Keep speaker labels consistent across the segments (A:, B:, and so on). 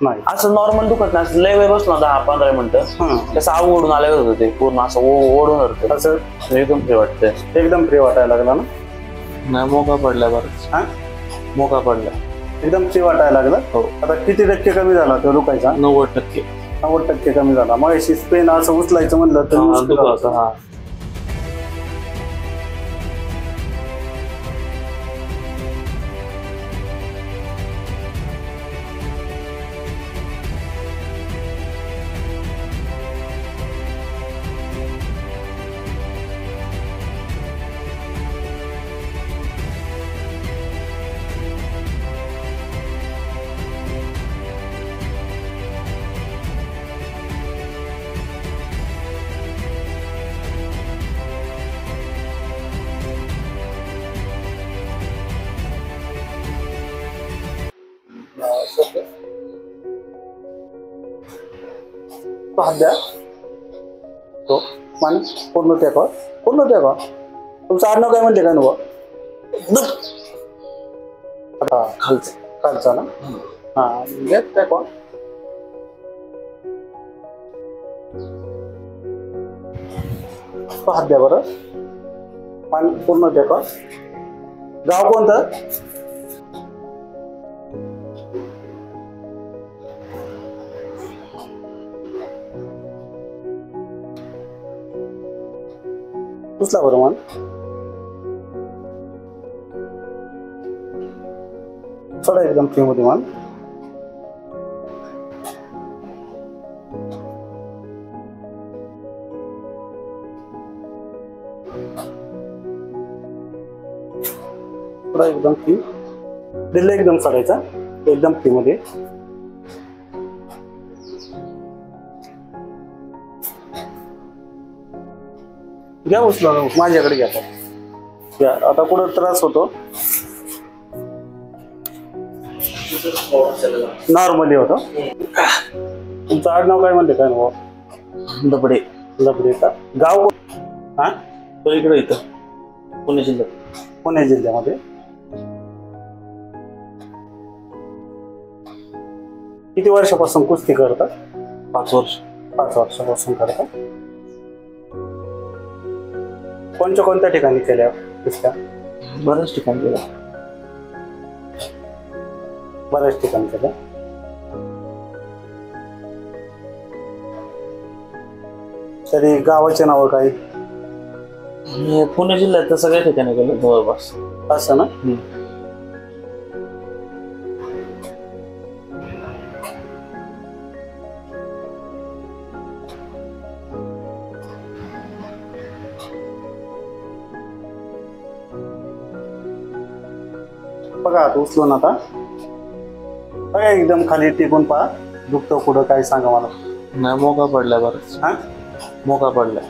A: नाही
B: असं नॉर्मल दुखत नाही, असं लय वेळ बसलो 10-15 मिनिटं कसं ओढून आलं होतं ते पूर्ण असं ओढून होतं
A: असं
B: एकदम फ्री वाटतंय.
A: एकदम फ्री वाटायला लागला ना?
B: नाही मोका पडला बरंच.
A: हा
B: मोका पडला
A: एकदम फ्री वाटायला लागलं.
B: हो.
A: आता किती टक्के कमी झाला तो दुखायचा?
B: 90%.
A: 90% कमी झाला. मग अशी पेन असं उचलायचं म्हणलं तर मुश्किल होतं.
B: हा
A: तो हात द्या. तो मान पूर्ण टेका, पूर्ण टेका. तुमचं आडनाव काय म्हणते काय नको? आता खालचा ना? हा घेत टेका. तो हात द्या बरं. मान पूर्ण टेका. गाव कोणतं? उचला बरं मान. सोडा एकदम फ्री मध्ये मान. सोडा एकदम फ्री. दिल्ली एकदम सोडायचा एकदम फ्री मध्ये. घ्या उचला माझ्याकडे घ्या. आता कुठं त्रास होतो? नॉर्मली होतो. तुमचं आडनाव काय म्हणते काय नाव?
B: दबडे.
A: लबडे का? गाव? हा
B: तो इकडे इथं पुणे जिल्ह्यात.
A: पुणे जिल्ह्यामध्ये. किती वर्षापासून कुस्ती करता?
B: 5 वर्ष.
A: 5 वर्षापासून करता. कोणत्या ठिकाणी केल्या कुस्त्या?
B: बऱ्याच ठिकाणी केल्या.
A: बऱ्याच ठिकाणी केल्या. तरी गावाचे नाव काय?
B: पुणे जिल्ह्यात तर सगळ्या ठिकाणी केलं जवळपास.
A: असं ना? बघा आता उचलून आता बघा एकदम खाली टिकून पहा. दुखतो कुठं काय सांगा मला.
B: नाही मोका पडला बरंच.
A: हा
B: मोका पडला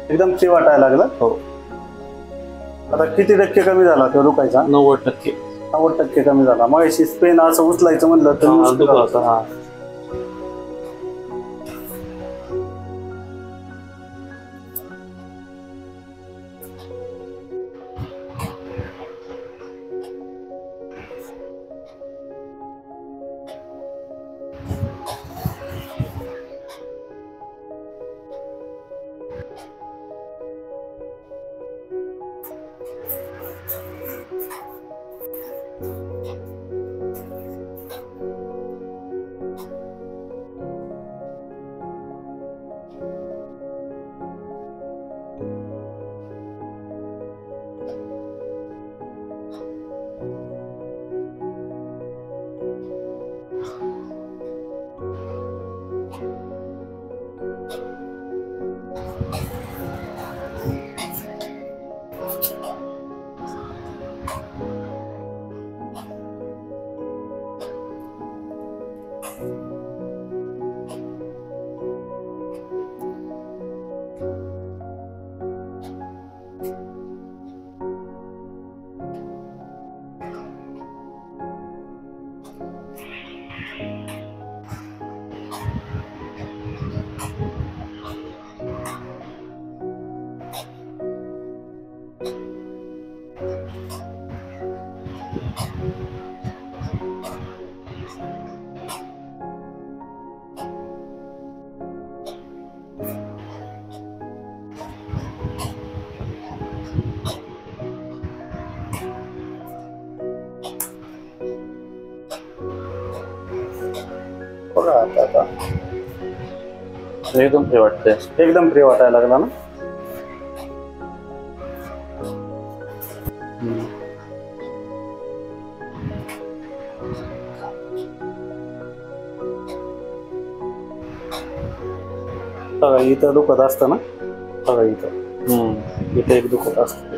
A: एकदम फ्री वाटायला लागलं.
B: हो.
A: आता किती टक्के कमी झाला तो दुखायचा?
B: 90%.
A: 90% कमी झाला. मग अशी पेन असं उचलायचं म्हणलं तर मुश्किल होतं.
B: हा
A: बघा आता
B: एकदम फ्री वाटतंय.
A: एकदम फ्री वाटायला लागला ना. बघा इथं दुखत असतं ना. बघा इथं एक दुखत असतं.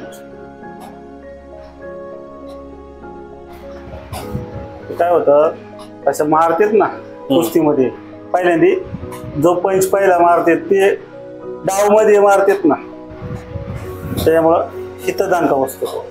A: काय होतं असं मारतेत ना कुस्तीमध्ये पहिल्यांदा जो पंच पहिला मारते ते डाव मध्ये मारतेत ना, त्यामुळं हिथं दांडका बसतो.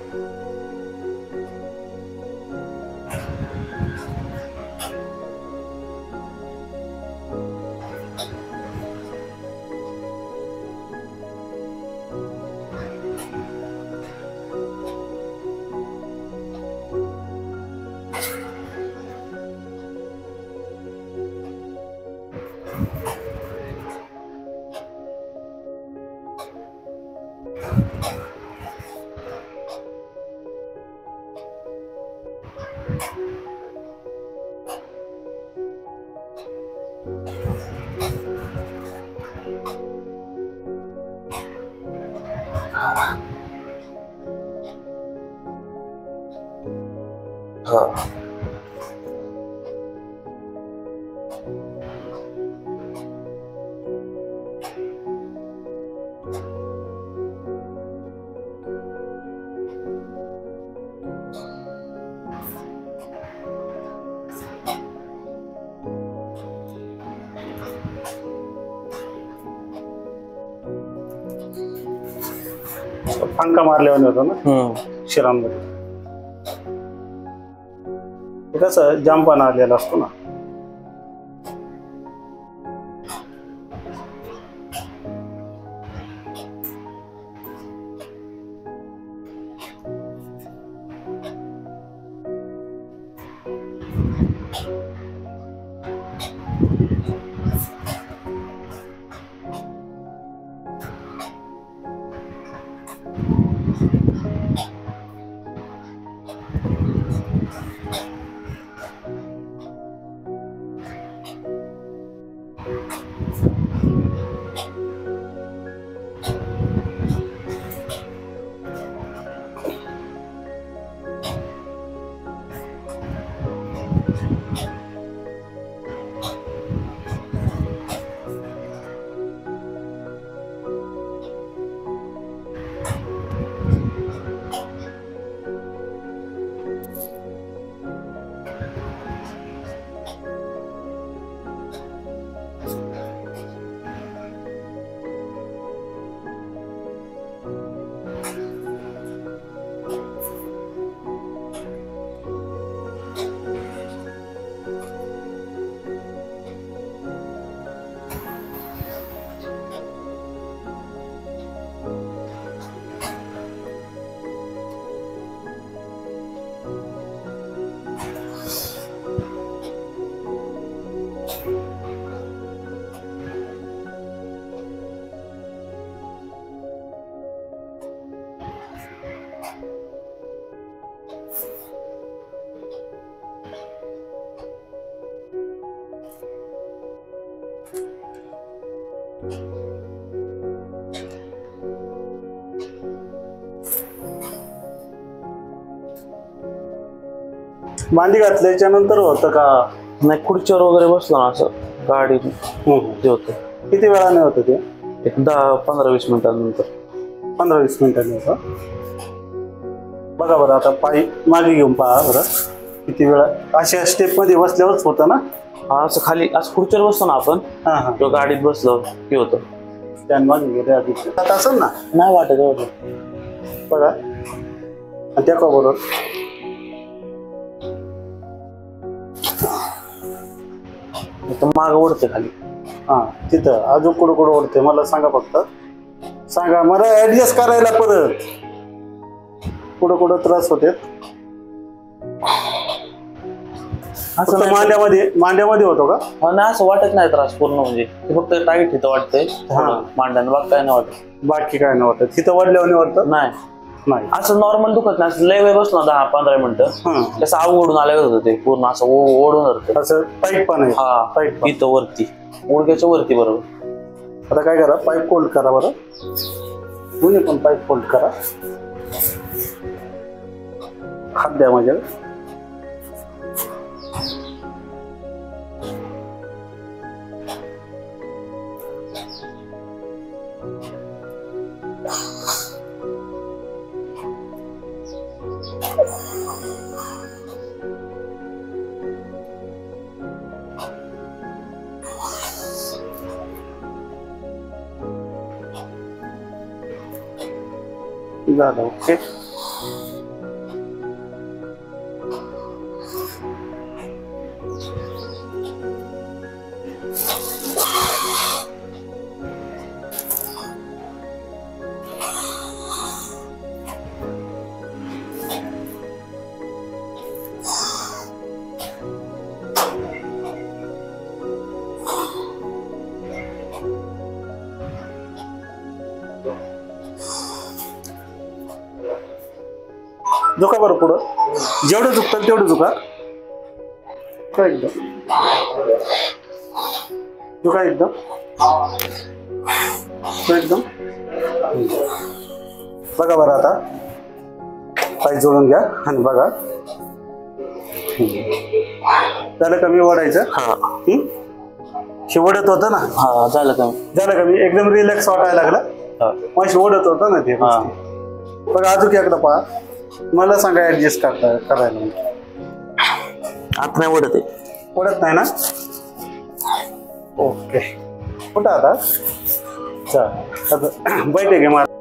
A: फणका मारल्यावर होतो ना शिरांमध्ये. ते कसं जांपाना आलेला असतो ना. मांडी घातल्याच्या नंतर होतं का?
B: नाही, खुर्चीवर वगैरे बसलो ना असं गाडी ते होतं.
A: किती वेळाने होतं ते?
B: एक 10-15-20 मिनिटांनंतर.
A: 15-20 मिनिटांनी होतं. बघा बरं आता पायी मागे घेऊन पहा बरं किती वेळा. अशा स्टेप मध्ये बसल्यावरच होतं ना.
B: असं खाली असं खुर्चीवर बसतो ना आपण किंवा गाडीत बसलो की होतं.
A: स्टँड मागे गेले आधी असेल ना.
B: नाही वाटत एवढं.
A: बघा आणि त्या का बरोबर
B: माग ओढते खाली.
A: तिथं अजून कुठं कुठं ओढते मला सांगा, फक्त सांगा मला ऍडजस्ट करायला. परत कुठं कुठं त्रास होते? असं मांड्यामध्ये होतो का?
B: नाही, असं वाटत नाही त्रास पूर्ण. म्हणजे फक्त टाईट तिथं वाटतंय मांड्यानं. बाकी काय नाही वाटत.
A: बाकी काय नाही वाटत. तिथं वाढल्यावर वाटतं
B: नाही.
A: नाही.
B: असं नॉर्मल दुखत नाही, असं लय वेळ बसलो 10-15 मिनिटं कसं अवघडून आल्यावर होतं ते पूर्ण असं ओढून धरतं.
A: असं टाईट पण आहे.
B: हा
A: टाईट
B: इथं वरती गुडघ्याच्या वरती. बरोबर.
A: आता काय करा, पाईप फोल्ड करा बरं. दोन्ही पण पाईप फोल्ड करा. हात द्या माझ्या. झालं. ओके. झुका बरं पुढं. जेवढं झुकतं तेवढं झुका. एकदम झुका. एकदम एकदम. बघा बरं आता पाय जोडून घ्या आणि बघा. झालं कमी ओढायचं. हे ओढत होतं ना.
B: हा झालं कमी.
A: एकदम रिलॅक्स वाटायला लागलं. मग ओढत होतं ना ते. बघा अजून एकदा पहा. मला सांगा ऍडजस्ट करायला.
B: आता नाही ओढत आहे.
A: ओढत नाही ना. ओके. कुठं आता बैठे घे मला.